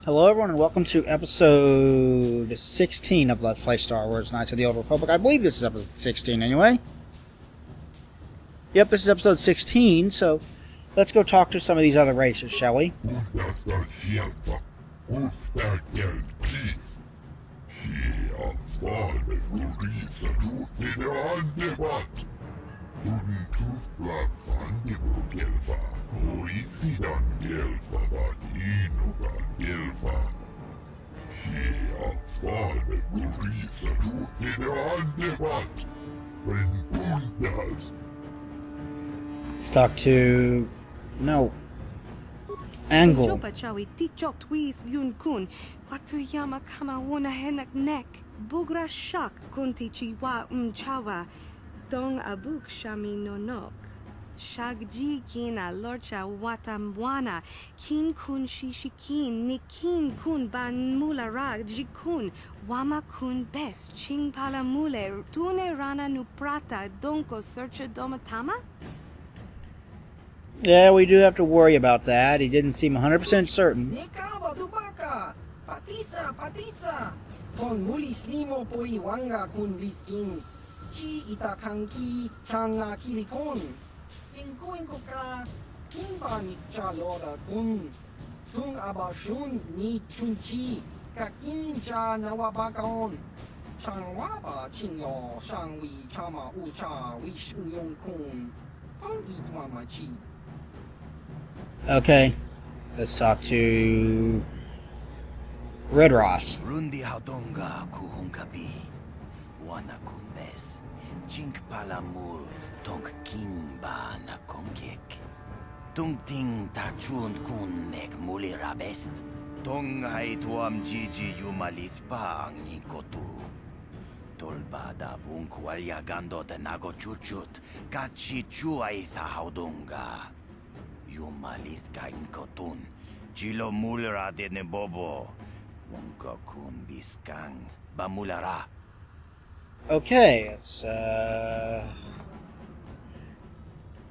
Hello everyone and welcome to episode 16 of Let's Play Star Wars Knights of the Old Republic. I believe this is episode 16 anyway. Yep, this is episode 16, so let's go talk to some of these other races, shall we? Let's talk to... no. Angle. Chopachawi tichok twis yun kun. Watuyama kama wona henak nek. Bugra shak kunti chiwa chawa. Dong abuk shami nonok. Shagji kina lorcha watamwana. Kin kun shishikin. Nikin kun ban mularag jikun. Wama kun best. Ching palamule. Tune rana nuprata. Donko searcha domatama? Yeah, we do have to worry about that. He didn't seem 100% certain. Patisa. Kon mulis limo poi wanga kun liskin. Chi itakanki changa kilikon. Inkuin ko ka. Kimba ni chalora kun. Tung abashun ni chunchi. Kakin cha nawabakon. Changwaba chinlo shangwi chama ucha wish uyong kun. Pang itwamachi. Okay, let's talk to Red Ross. Rundi haudonga kuhunkabi. Wana kunbes. Chink palamul tonk kimba na konkek. Tung ting tachun kun nek muli rabest. Tong hai tuam jiji yumalith pa ang ninkotu. Tolba da bunkwalya gando de nago chuchut. Kachi chuaitha haudonga. Yumalit ka inkotun. Chilo mulera de nebobo. Munka kun biskang. Bamulara. Okay, it's,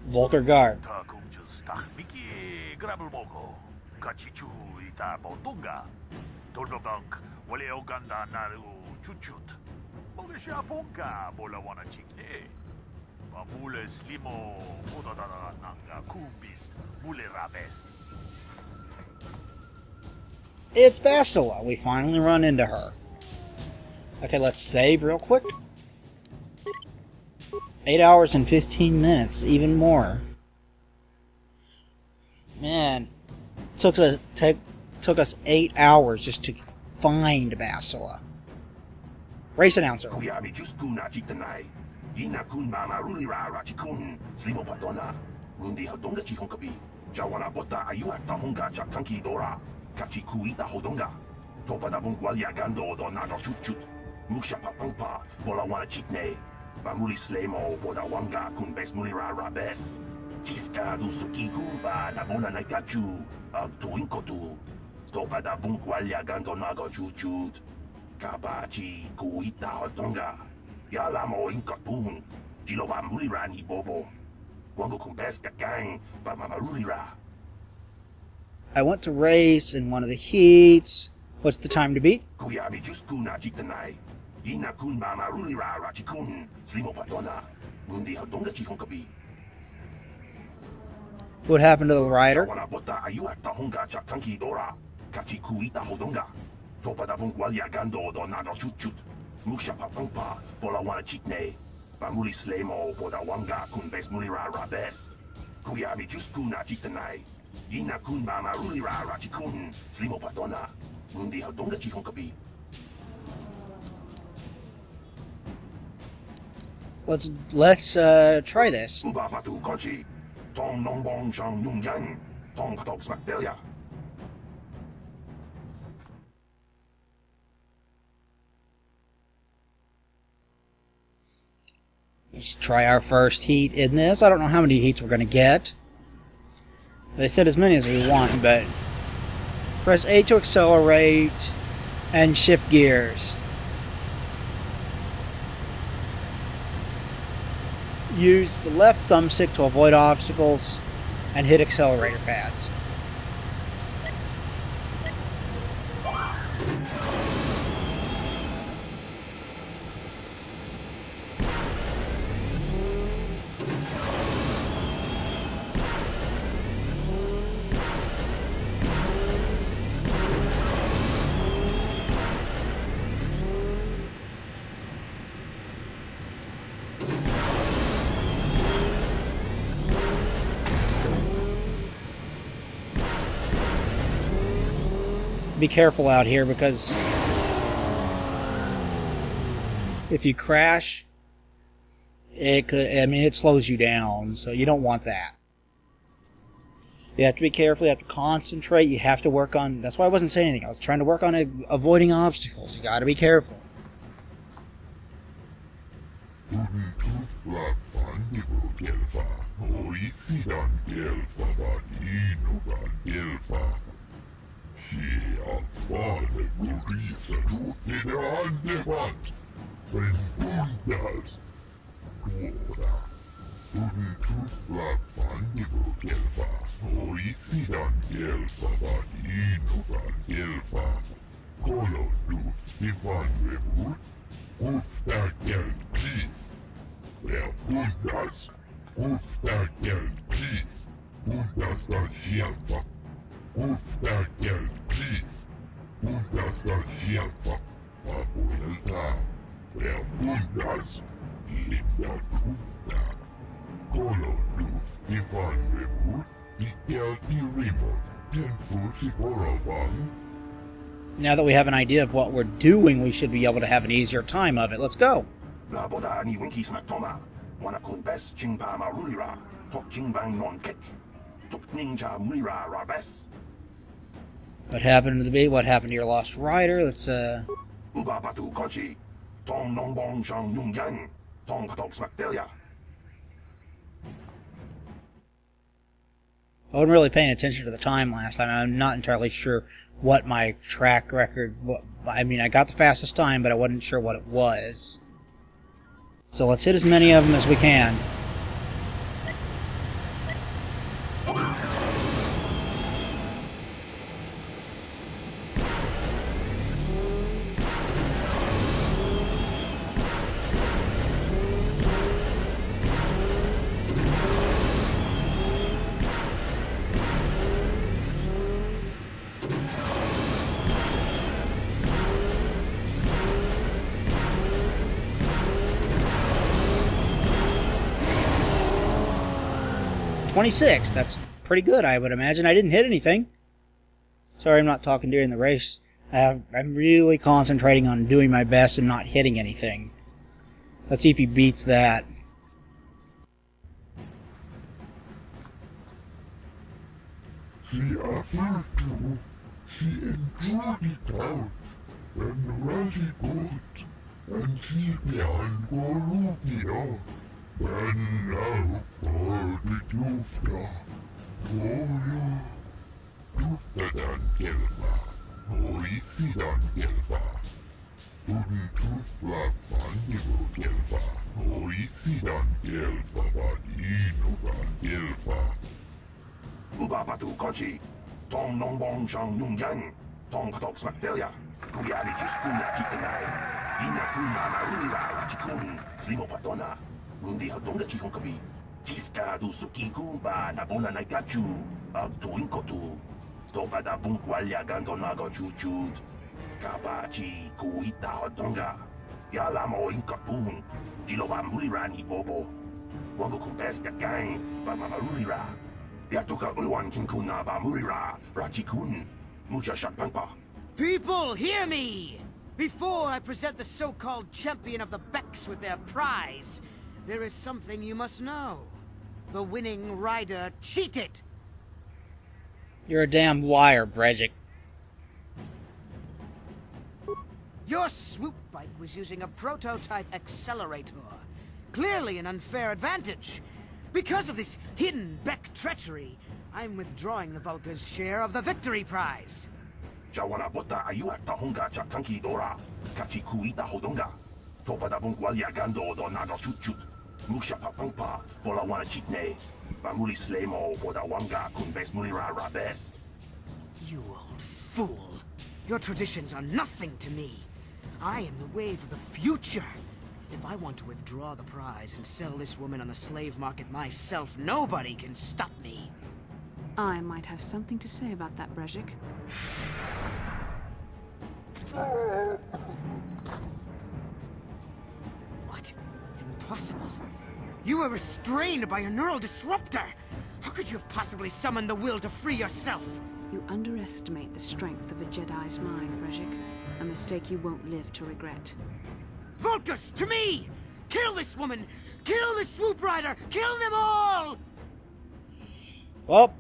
Volker Guard. Miki Grabelmogo. Kachichu ita botunga. Toldobank. Wale oganda naru chuchut. Mogesha bonga bola wana chikne. Mule slimo podadara nanga kumbis mule rabes. It's Bastila. We finally run into her. Okay, let's save real quick. 8 hours and 15 minutes, even more. Man, it took us 8 hours just to find Bastila. Race announcer. Ina kun mama ruli ra rachikun slimo patona rundi hodonga chihonkabi jawana bota ayua tahonga chakanki dora kachiku ita hodonga topa da bunkwalya gando do nago chutchut musha papampa bola wana chikne bamuli slemo boda wanga kun bes muli ra bes chiska du suki gumba na bona naikachu tuinkotu topa da bunkwalya gando nago chutchut kabachi kuita hodonga Yalamo inkapun, Jilo Bamulira ni bobo. Wango kumbeska gang, Bamamarulira. I want to race in one of the heats. What's the time to beat? Kuyabi Juskuna Jitanai. Ina kun Bamarulira Rachikun, Slimo Patona. Mundi Hodonga Chihonkabi. What happened to the rider? Wana bota ayua tahonga chakanki dora. Kachiku ita hodonga. Topa da bunkwalya gando do nago chutchut. Musha papampa, bola wana chikne. Bamuli slemo, boda wanga kun bes mulira rabes. Kuyabi juskuna chitanai. Ina kun mama rulira rachikun, slimo patona. Mundi hodonga chihonkabi. Let's try this. Uba patu kochi. Tong nongbong shang yung yang. Tong patok smakdelia. Let's try our first heat in this. I don't know how many heats we're going to get. They said as many as we want, but press A to accelerate and shift gears. Use the left thumbstick to avoid obstacles and hit accelerator pads. be careful out here because if you crash, it slows you down, so you don't want that. You have to be careful, you have to concentrate, you have to work on... That's why I wasn't saying anything. I was trying to work on avoiding obstacles. You gotta be careful. Now that we have an idea of what we're doing, we should be able to have an easier time of it. Let's go. What happened to the bee? What happened to your lost rider? Let's I wasn't really paying attention to the time last time. I'm not entirely sure what my track record... I got the fastest time, but I wasn't sure what it was. So let's hit as many of them as we can. .26, that's pretty good, I would imagine. I didn't hit anything. Sorry, I'm not talking during the race. I'm really concentrating on doing my best and not hitting anything. Let's see if he beats that. She offered to. She enjoyed it out. And really good. And she began Gorubia. And now for the Dufta. Oh, Dufta Gelva. Orisidan Gelva. Tufla Fandigo Gelva. Orisidan Gelva. Vadinogan Gelva. Ubapatu Kochi. Tom Nongbong Chang Nungyang. Tom Katok Smaktelia. Kuyali Jispuna Kitanai. Ina Kuna Narura Rachikun. Slimo Patona. Mundi Hadonga Chihonkabi. Chiska du Suki Kumba Nabona Naikachu. Agtuinkotu. Topa da Bunkwalya Gandonago Chuchut. Kapachi Kuita Hadonga. Yalamo Inkapun. Jiloba Mulirani Bobo. Wango Kumpeska Gang. Bamamarulira. Yatuka Uwan Kinkuna Bamurira. Rachikun. Mucha Shampampa. People, hear me! Before I present the so-called champion of the Becks with their prize, there is something you must know. The winning rider cheated! You're a damn liar, Brejic. Your swoop bike was using a prototype accelerator. Clearly an unfair advantage. Because of this hidden Beck treachery, I'm withdrawing the Vulca's share of the victory prize. Jawana bota ayuat tahonga chakanki dora. Kachi kuita hodonga. Topa da bunkwalya gando do nago chutchut. Musha papampa. Bola wana chitne. Bamuli slemo boda wanga kunbes mulira rabes. You old fool. Your traditions are nothing to me. I am the wave of the future. If I want to withdraw the prize and sell this woman on the slave market myself, nobody can stop me. I might have something to say about that, Brejic. What? Impossible. You were restrained by a neural disruptor. How could you have possibly summoned the will to free yourself? You underestimate the strength of a Jedi's mind, Brejik. A mistake you won't live to regret. Vulcus, to me! Kill this woman! Kill the swoop rider! Kill them all! Well,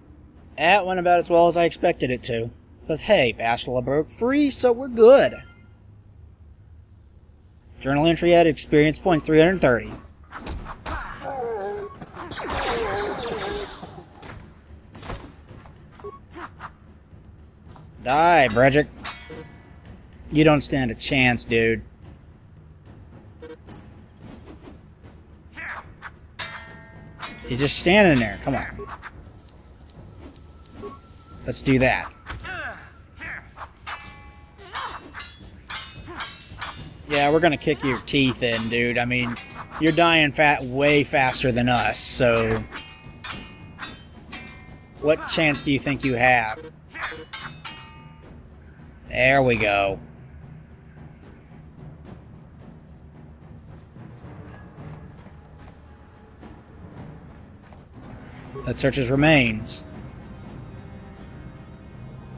that went about as well as I expected it to. But hey, Bastila broke free, so we're good. Journal entry at experience points 330. Die, Brejik. You don't stand a chance, dude. You're just standing there. Come on. Let's do that. Yeah, we're gonna kick your teeth in, dude. I mean, you're dying way faster than us, so... What chance do you think you have? There we go. Let's search his remains.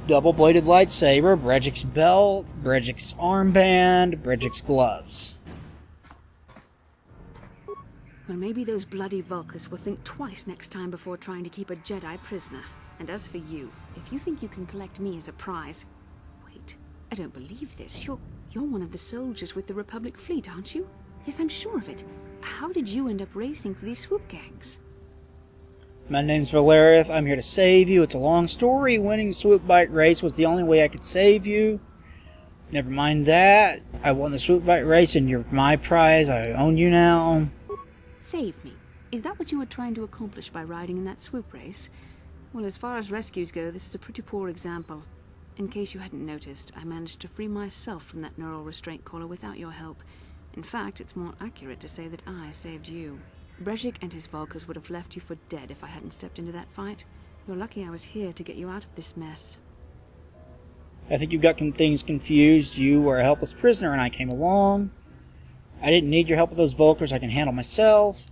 Double-bladed lightsaber, Brejik's belt, Brejik's armband, Brejik's gloves. Well, maybe those bloody Vulcans will think twice next time before trying to keep a Jedi prisoner. And as for you, if you think you can collect me as a prize... Wait, I don't believe this. You're one of the soldiers with the Republic fleet, aren't you? Yes, I'm sure of it. How did you end up racing for these swoop gangs? My name's Valerith. I'm here to save you. It's a long story. Winning the swoop bike race was the only way I could save you. Never mind that. I won the swoop bike race and you're my prize. I own you now. Save me? Is that what you were trying to accomplish by riding in that swoop race? Well, as far as rescues go, this is a pretty poor example. In case you hadn't noticed, I managed to free myself from that neural restraint collar without your help. In fact, it's more accurate to say that I saved you. Brejik and his Vulcans would have left you for dead if I hadn't stepped into that fight. You're lucky I was here to get you out of this mess. I think you got things confused. You were a helpless prisoner and I came along. I didn't need your help with those Vulcans. I can handle myself.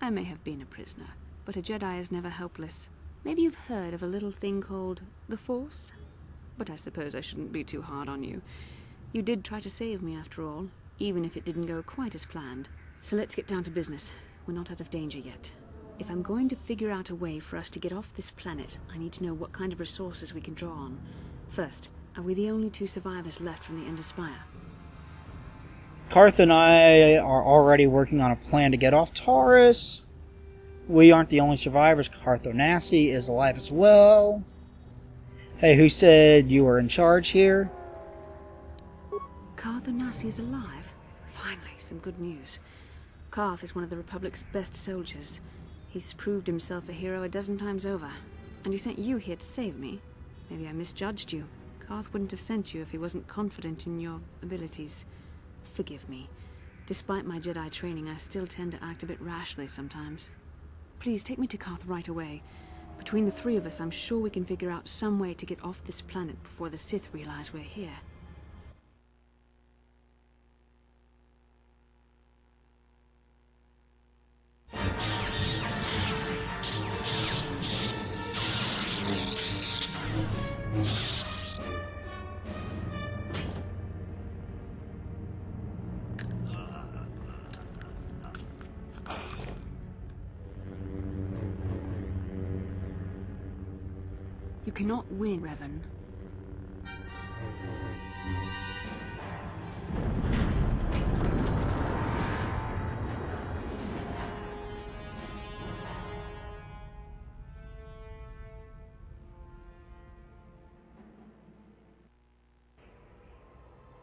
I may have been a prisoner, but a Jedi is never helpless. Maybe you've heard of a little thing called the Force? But I suppose I shouldn't be too hard on you. You did try to save me after all, even if it didn't go quite as planned. So let's get down to business. We're not out of danger yet. If I'm going to figure out a way for us to get off this planet, I need to know what kind of resources we can draw on. First, are we the only two survivors left from the Ender Spire? Carth and I are already working on a plan to get off Taurus. We aren't the only survivors. Carth Onasi is alive as well. Hey, who said you were in charge here? Carth Onasi is alive? Finally, some good news. Carth is one of the Republic's best soldiers. He's proved himself a hero a dozen times over. And he sent you here to save me. Maybe I misjudged you. Carth wouldn't have sent you if he wasn't confident in your abilities. Forgive me. Despite my Jedi training, I still tend to act a bit rashly sometimes. Please take me to Carth right away. Between the three of us, I'm sure we can figure out some way to get off this planet before the Sith realize we're here. You cannot win, Revan.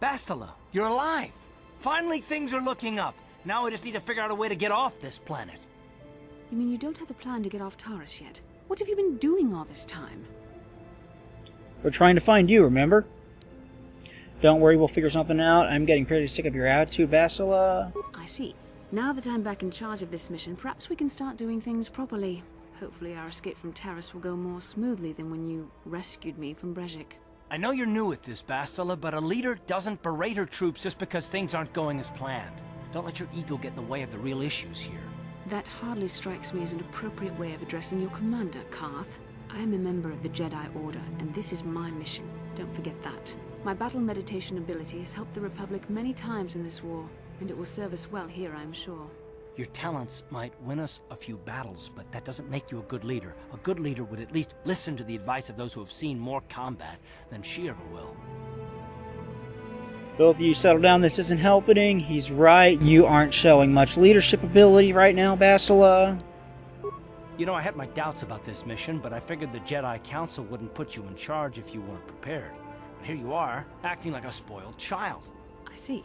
Bastila, you're alive! Finally things are looking up. Now I just need to figure out a way to get off this planet. You mean you don't have a plan to get off Taurus yet? What have you been doing all this time? We're trying to find you, remember? Don't worry, we'll figure something out. I'm getting pretty sick of your attitude, Bastila. I see. Now that I'm back in charge of this mission, perhaps we can start doing things properly. Hopefully our escape from Taurus will go more smoothly than when you rescued me from Brejik. I know you're new at this, Bastila, but a leader doesn't berate her troops just because things aren't going as planned. Don't let your ego get in the way of the real issues here. That hardly strikes me as an appropriate way of addressing your commander, Carth. I am a member of the Jedi Order, and this is my mission. Don't forget that. My battle meditation ability has helped the Republic many times in this war, and it will serve us well here, I am sure. Your talents might win us a few battles, but that doesn't make you a good leader. A good leader would at least listen to the advice of those who have seen more combat than she ever will. Both of you settle down, this isn't helping. He's right, you aren't showing much leadership ability right now, Bastila. You know, I had my doubts about this mission, but I figured the Jedi Council wouldn't put you in charge if you weren't prepared. And here you are, acting like a spoiled child. I see.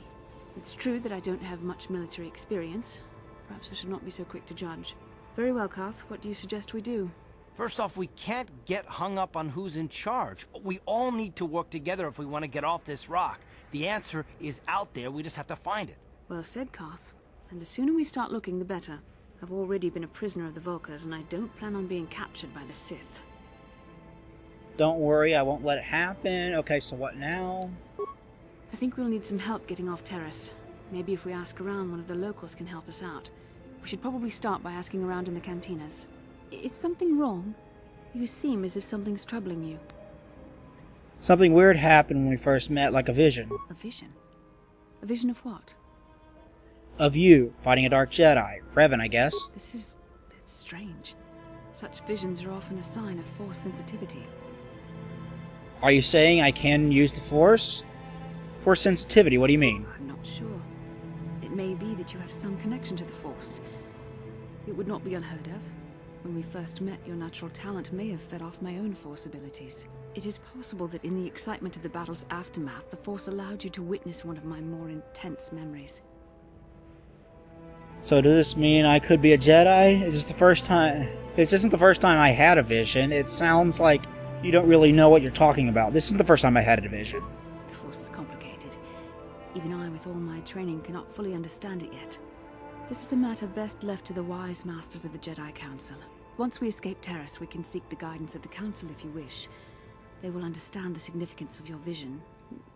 It's true that I don't have much military experience. Perhaps I should not be so quick to judge. Very well, Karth. What do you suggest we do? First off, we can't get hung up on who's in charge. We all need to work together if we want to get off this rock. The answer is out there, we just have to find it. Well said, Karth. And the sooner we start looking, the better. I've already been a prisoner of the Vulkars, and I don't plan on being captured by the Sith. Don't worry, I won't let it happen. Okay, so what now? I think we'll need some help getting off Terrace. Maybe if we ask around, one of the locals can help us out. We should probably start by asking around in the cantinas. Is something wrong? You seem as if something's troubling you. Something weird happened when we first met, like a vision. A vision? A vision of what? Of you, fighting a Dark Jedi. Revan, I guess. It's strange. Such visions are often a sign of Force sensitivity. Are you saying I can use the Force? Force sensitivity, what do you mean? I'm not sure. It may be that you have some connection to the Force. It would not be unheard of. When we first met, your natural talent may have fed off my own Force abilities. It is possible that in the excitement of the battle's aftermath, the Force allowed you to witness one of my more intense memories. So does this mean I could be a Jedi? Is this the first time? This isn't the first time I had a vision. It sounds like you don't really know what you're talking about. This isn't the first time I had a vision. The Force is complicated. Even I, with all my training, cannot fully understand it yet. This is a matter best left to the wise masters of the Jedi Council. Once we escape Terrace, we can seek the guidance of the Council if you wish. They will understand the significance of your vision,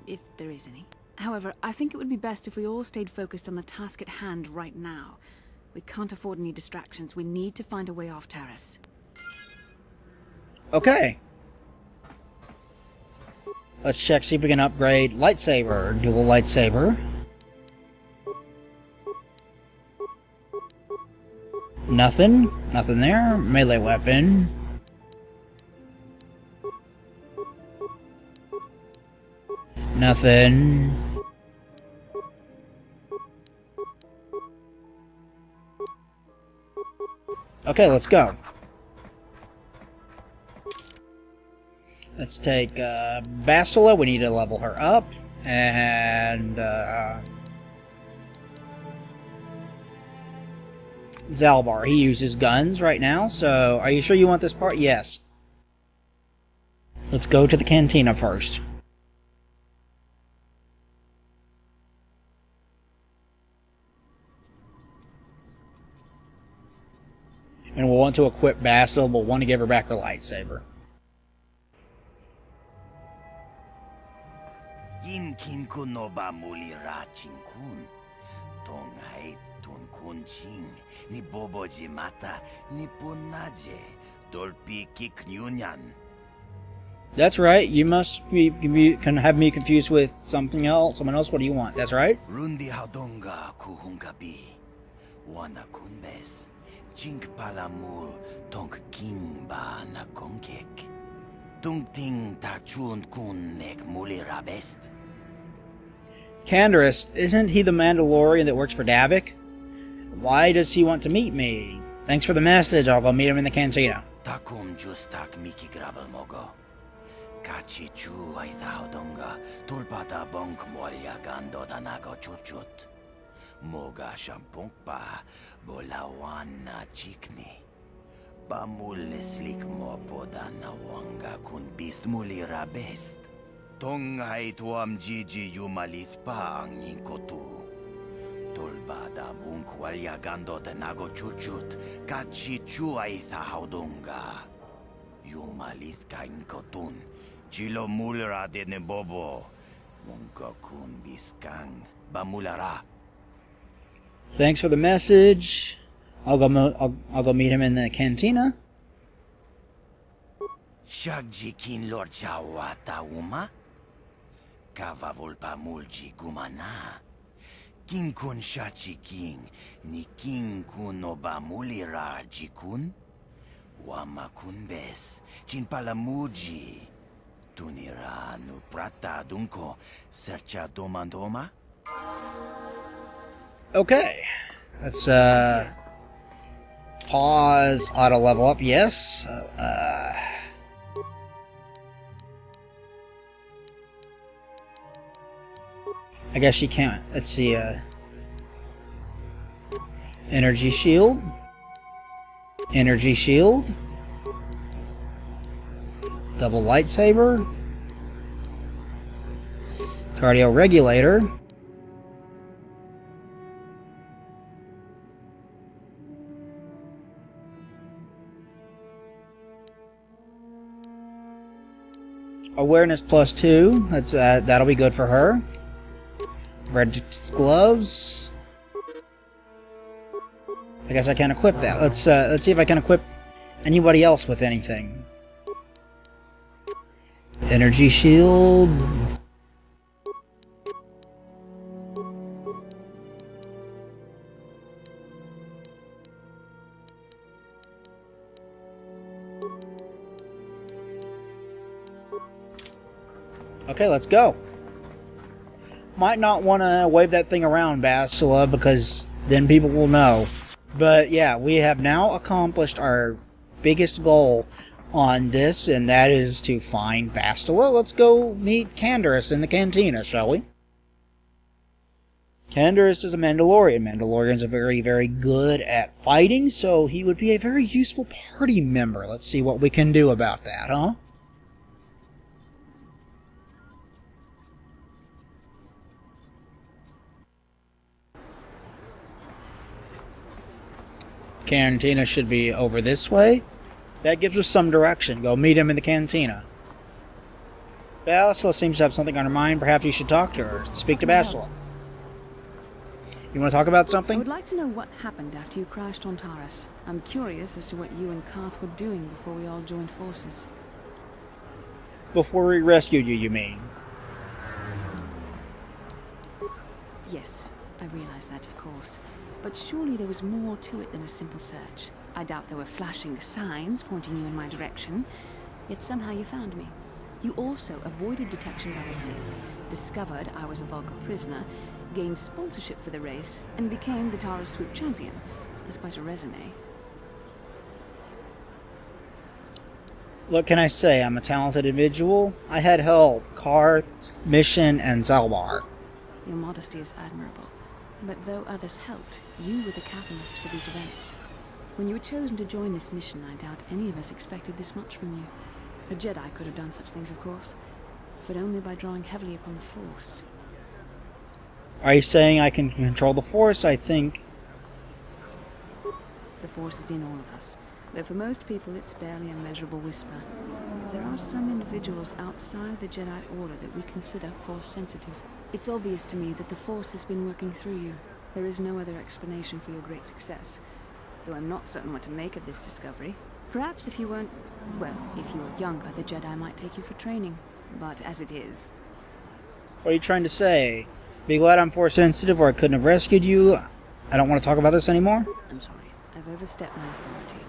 if there is any. However, I think it would be best if we all stayed focused on the task at hand right now. We can't afford any distractions. We need to find a way off Terrace. Okay. Let's check, see if we can upgrade lightsaber. Dual lightsaber. Nothing. Nothing there. Melee weapon. Nothing. Okay, let's go. Let's take Bastila. We need to level her up. And Zalbar. He uses guns right now. So, are you sure you want this part? Yes. Let's go to the Cantina first. And we'll want to equip Bastila. We'll want to give her back her lightsaber. Yin kin kun no ba muli ra ching kun. Tong hai tun kun ching. Ni bobo jimata ni punaje. Dolpi kik nyunyan. That's right. You must can have me confused with something else. Someone else. What do you want? That's right. Rundi haudonga kuhungabi. Wana kunbes. Chink palamul tonk king ba na konkek. Tung ting ta chun kun nek muli rabest. Candace, isn't he the Mandalorian that works for Davik? Why does he want to meet me? Thanks for the message. I'll go meet him in the cantina. Takum justak miki grabal mogo. Kachi chu ay haudonga tulpata bonk molya gando danago chuchut. Moga shampongpa bolawana chikni. Bamul slik mo poda na wanga kun bist muli rabest. Tonghay tuam jiji yumalith pa ang yinkotu. Tulbada bunk walya gando nago chuchut. Kachi chu ay haudonga. Yumalith ka inkotun. Chilo mulra de ne bobo. Munka kun biskang bamulara. Thanks for the message. I'll go meet him in the cantina. Shagjikin Lord Chawata Uma? Kavavulpa Mulji Gumana? King Kun Shachi King, ni King Kun Obamulira Jikun? Wamakun Bes, Chinpalamuji. Tunira nu prata dunko, sercha domandoma? Okay. Let's, pause, auto level up, yes. I guess she can't. Let's see, energy shield. Energy shield. Double lightsaber. Cardio regulator. Awareness +2. That's that'll be good for her. Red gloves. I guess I can equip that. Let's see if I can equip anybody else with anything. Energy shield. Okay, let's go. Might not want to wave that thing around, Bastila, because then people will know. But yeah, we have now accomplished our biggest goal on this, and that is to find Bastila. Let's go meet Candace in the Cantina, shall we? Candace is a Mandalorian. Mandalorians are very, very good at fighting, so he would be a very useful party member. Let's see what we can do about that, huh? Cantina should be over this way. That gives us some direction. Go meet him in the Cantina. Bastila seems to have something on her mind. Perhaps you should talk to her. Speak to Bastila. You want to talk about I something? would like to know what happened after you crashed on Taurus. I'm curious as to what you and Karth were doing before we all joined forces. Before we rescued you mean? Yes, I realize that, of course. But surely there was more to it than a simple search. I doubt there were flashing signs pointing you in my direction, yet somehow you found me. You also avoided detection by the Sith, discovered I was a Vulcan prisoner, gained sponsorship for the race, and became the Taurus Swoop champion. That's quite a resume. What can I say? I'm a talented individual. I had help. Karth, Mission, and Zalbar. Your modesty is admirable. But though others helped, you were the catalyst for these events. When you were chosen to join this mission, I doubt any of us expected this much from you. A Jedi could have done such things, of course, but only by drawing heavily upon the Force. Are you saying I can control the Force? I think... The Force is in all of us, though for most people it's barely a measurable whisper. But there are some individuals outside the Jedi Order that we consider Force-sensitive. It's obvious to me that the Force has been working through you. There is no other explanation for your great success, though I'm not certain what to make of this discovery. Perhaps if you weren't... well, if you were younger, the Jedi might take you for training. But as it is... What are you trying to say? Be glad I'm Force-sensitive or I couldn't have rescued you? I don't want to talk about this anymore? I'm sorry. I've overstepped my authority.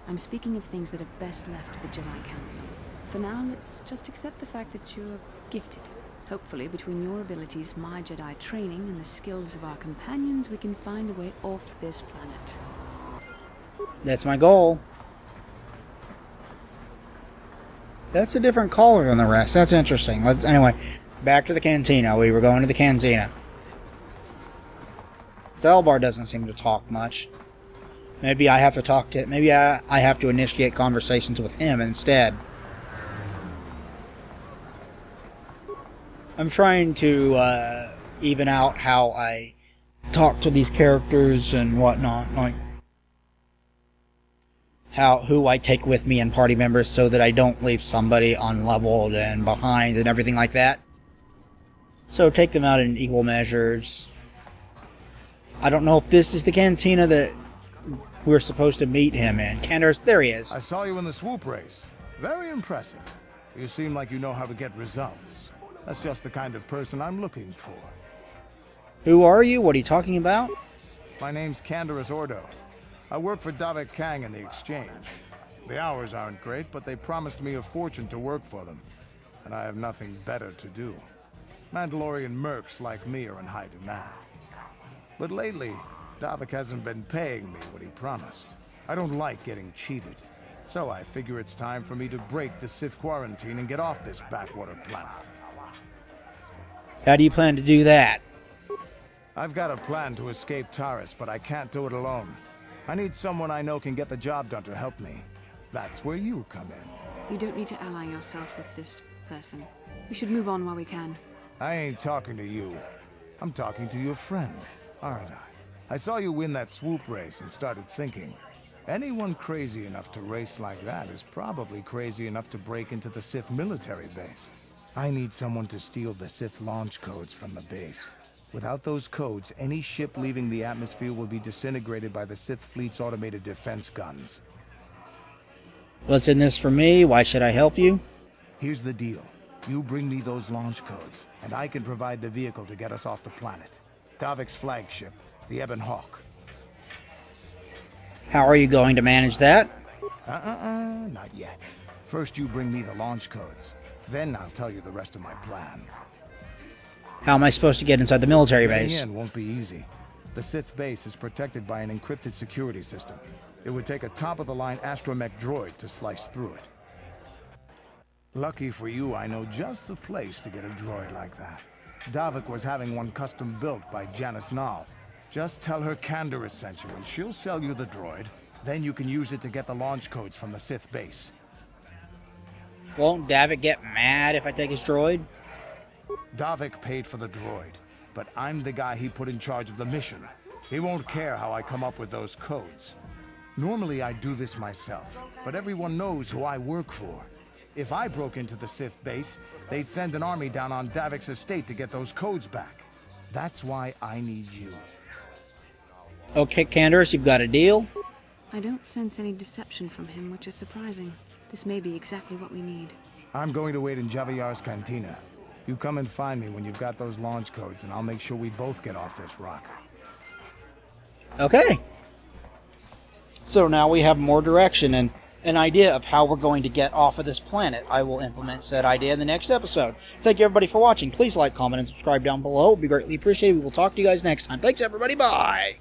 I'm speaking of things that are best left to the Jedi Council. For now, let's just accept the fact that you're gifted. Hopefully, between your abilities, my Jedi training, and the skills of our companions, we can find a way off this planet. That's my goal. That's a different color than the rest. That's interesting. Anyway, back to the Cantina. We were going to the Cantina. Zalbar doesn't seem to talk much. Maybe I have to talk to... maybe I have to initiate conversations with him instead. I'm trying to even out how I talk to these characters and whatnot, like who I take with me and party members, so that I don't leave somebody unleveled and behind and everything like that. So take them out in equal measures. I don't know if this is the Cantina that we're supposed to meet him in. Candace, there he is. I saw you in the swoop race. Very impressive. You seem like you know how to get results. That's just the kind of person I'm looking for. Who are you? What are you talking about? My name's Candace Ordo. I work for Davik Kang in the exchange. The hours aren't great, but they promised me a fortune to work for them. And I have nothing better to do. Mandalorian mercs like me are in high demand. But lately, Davik hasn't been paying me what he promised. I don't like getting cheated. So I figure it's time for me to break the Sith quarantine and get off this backwater planet. How do you plan to do that? I've got a plan to escape Taris, but I can't do it alone. I need someone I know can get the job done to help me. That's where you come in. You don't need to ally yourself with this person. We should move on while we can. I ain't talking to you. I'm talking to your friend, aren't I? I saw you win that swoop race and started thinking, anyone crazy enough to race like that is probably crazy enough to break into the Sith military base. I need someone to steal the Sith launch codes from the base. Without those codes, any ship leaving the atmosphere will be disintegrated by the Sith fleet's automated defense guns. What's in this for me? Why should I help you? Here's the deal. You bring me those launch codes, and I can provide the vehicle to get us off the planet. Davik's flagship, the Ebon Hawk. How are you going to manage that? Not yet. First you bring me the launch codes. Then I'll tell you the rest of my plan. How am I supposed to get inside the military Getting base? in won't be easy. The Sith base is protected by an encrypted security system. It would take a top-of-the-line astromech droid to slice through it. Lucky for you, I know just the place to get a droid like that. Davik was having one custom built by Janice Nall. Just tell her Candace sent you and she'll sell you the droid. Then you can use it to get the launch codes from the Sith base. Won't Davik get mad if I take his droid? Davik paid for the droid, but I'm the guy he put in charge of the mission. He won't care how I come up with those codes. Normally I do this myself, but everyone knows who I work for. If I broke into the Sith base, they'd send an army down on Davik's estate to get those codes back. That's why I need you. Okay, Candace, you've got a deal? I don't sense any deception from him, which is surprising. This may be exactly what we need. I'm going to wait in Javier's Cantina. You come and find me when you've got those launch codes, and I'll make sure we both get off this rock. Okay. So now we have more direction and an idea of how we're going to get off of this planet. I will implement said idea in the next episode. Thank you everybody for watching. Please like, comment, and subscribe down below. It would be greatly appreciated. We will talk to you guys next time. Thanks everybody. Bye.